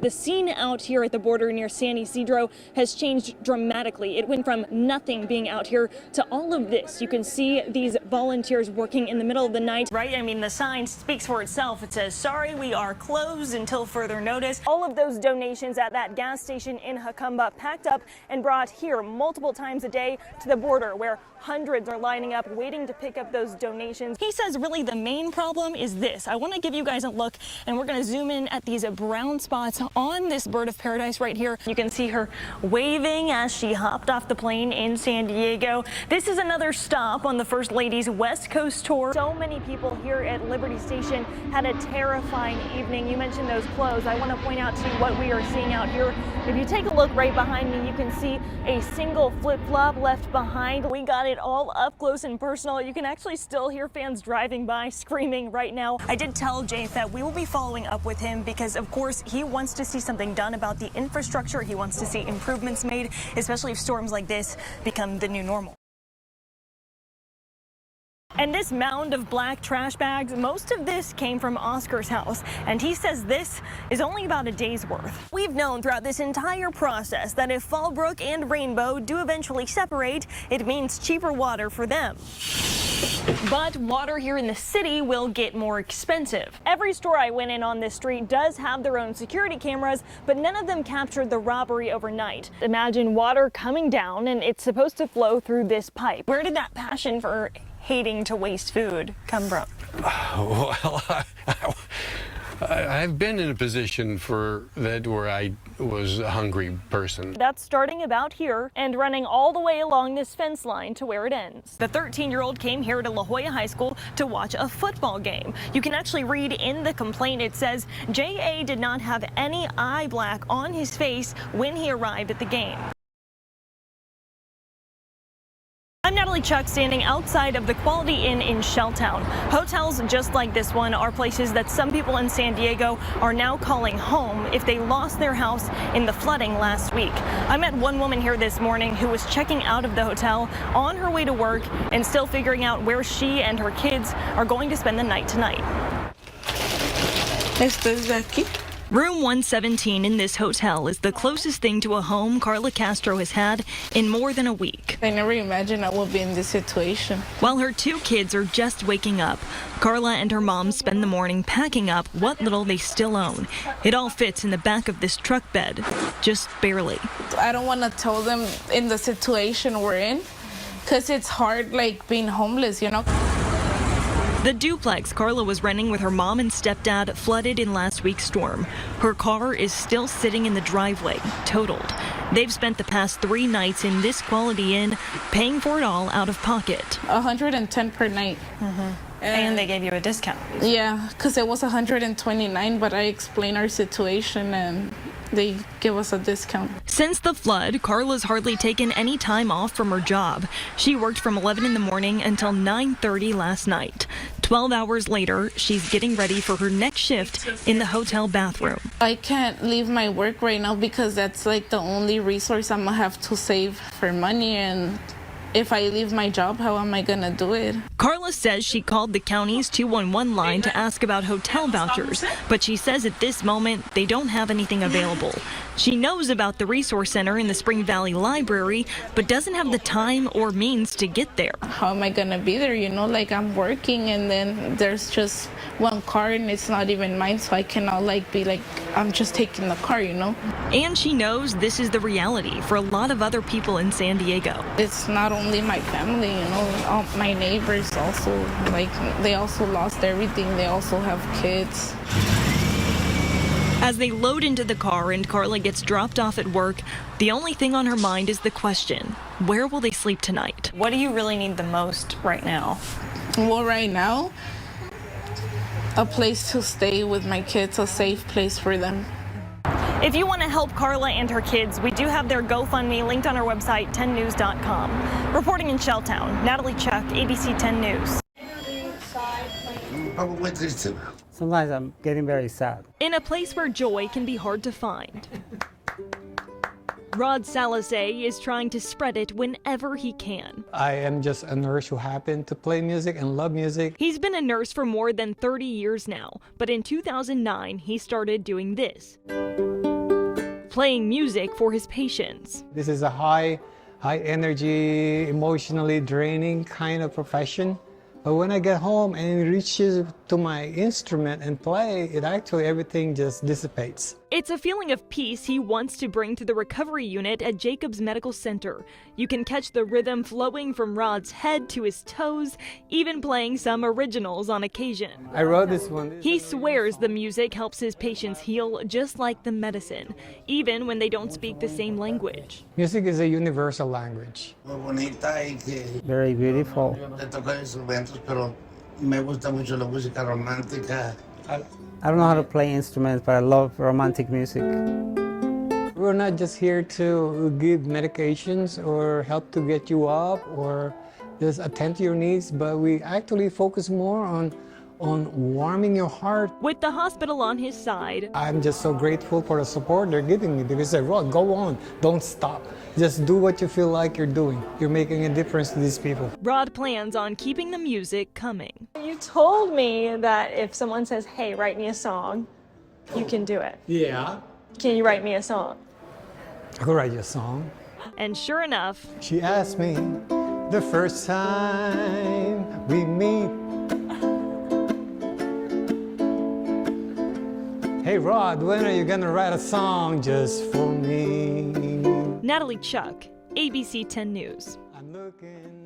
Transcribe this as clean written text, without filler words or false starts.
The scene out here at the border near San Ysidro has changed dramatically. It went from nothing being out here to all of this. You can see these volunteers working in the middle of the night. Right? I mean, the sign speaks for itself. It says, "Sorry, we are closed until further notice." All of those donations at that gas station in Jacamba packed up and brought here multiple times a day to the border, where hundreds are lining up waiting to pick up those donations. He says really the main problem is this. I want to give you guys a look, and we're going to zoom in at these brown spots on this bird of paradise right here. You can see her waving as she hopped off the plane in San Diego. This is another stop on the First Lady's West Coast tour. So many people here at Liberty Station had a terrifying evening. You mentioned those clothes. I want to point out to you what we are seeing out here. If you take a look right behind me, you can see a single flip-flop left behind. We got it all up close and personal. You can actually still hear fans driving by screaming right now. I did tell Jay that we will be following up with him because, of course, he wants to see something done about the infrastructure. He wants to see improvements made, especially if storms like this become the new normal. And this mound of black trash bags, most of this came from Oscar's house, and he says this is only about a day's worth. We've known throughout this entire process that if Fallbrook and Rainbow do eventually separate, it means cheaper water for them. But water here in the city will get more expensive. Every store I went in on this street does have their own security cameras, but none of them captured the robbery overnight. Imagine water coming down and it's supposed to flow through this pipe. Where did that passion for hating to waste food come from? Well, I've been in a position for that where I was a hungry person. That's starting about here and running all the way along this fence line to where it ends. The 13-year-old came here to La Jolla High School to watch a football game. You can actually read in the complaint, it says J.A. did not have any eye black on his face when he arrived at the game. I'm Natalie Chuck, standing outside of the Quality Inn in Shelltown. Hotels just like this one are places that some people in San Diego are now calling home if they lost their house in the flooding last week. I met one woman here this morning who was checking out of the hotel on her way to work and still figuring out where she and her kids are going to spend the night tonight. Room 117 in this hotel is the closest thing to a home Carla Castro has had in more than a week. I never imagined I would be in this situation. While her two kids are just waking up, Carla and her mom spend the morning packing up what little they still own. It all fits in the back of this truck bed, just barely. I don't want to tell them in the situation we're in, because it's hard, like being homeless, you know. The duplex Carla was renting with her mom and stepdad flooded in last week's storm. Her car is still sitting in the driveway, totaled. They've spent the past 3 nights in this Quality Inn, paying for it all out of pocket. $110 per night. And they gave you a discount. Yeah, because it was $129, but I explained our situation and they give us a discount. Since the flood, Carla's hardly taken any time off from her job. She worked from 11 in the morning until 9:30 last night. 12 hours later, she's getting ready for her next shift in the hotel bathroom. I can't leave my work right now because that's like the only resource I'm gonna have to save for money, and if I leave my job, how am I gonna do it? Carla says she called the county's 211 line to ask about hotel vouchers, but she says at this moment they don't have anything available. She knows about the resource center in the Spring Valley Library, but doesn't have the time or means to get there. How am I gonna be there? You know, like I'm working and then there's just one car and it's not even mine, so I cannot like be like, I'm just taking the car, you know? And she knows this is the reality for a lot of other people in San Diego. It's not only my family, you know, all my neighbors also, like they also lost everything. They also have kids. As they load into the car and Carla gets dropped off at work, the only thing on her mind is the question, where will they sleep tonight? What do you really need the most right now? Well, right now, a place to stay with my kids, a safe place for them. If you want to help Carla and her kids, we do have their GoFundMe linked on our website, 10news.com. Reporting in Shelltown, Natalie Chuck, ABC 10 News. Sometimes I'm getting very sad. In a place where joy can be hard to find, Rod Salasay is trying to spread it whenever he can. I am just a nurse who happened to play music and love music. He's been a nurse for more than 30 years now, but in 2009, he started doing this. playing music for his patients. This is a high energy, emotionally draining kind of profession. But when I get home and it reaches to my instrument and play, it actually everything just dissipates. It's a feeling of peace he wants to bring to the recovery unit at Jacobs Medical Center. You can catch the rhythm flowing from Rod's head to his toes, even playing some originals on occasion. I wrote this one. He swears the music helps his patients heal just like the medicine, even when they don't speak the same language. Music is a universal language. Very beautiful. Pero me gusta mucho la música romántica. I don't know how to play instruments, but I love romantic music. We're not just here to give medications or help to get you up or just attend to your needs, but we actually focus more on warming your heart. With the hospital on his side, I'm just so grateful for the support they're giving me because they said, Rod, go on, don't stop. Just do what you feel like you're doing. You're making a difference to these people. Rod plans on keeping the music coming. You told me that if someone says, hey, write me a song, you can do it. Yeah. Can you write me a song? I could write you a song. And sure enough, She asked me the first time we meet, hey Rod, when are you gonna write a song just for me? Natalie Chuck, ABC 10 News. I'm looking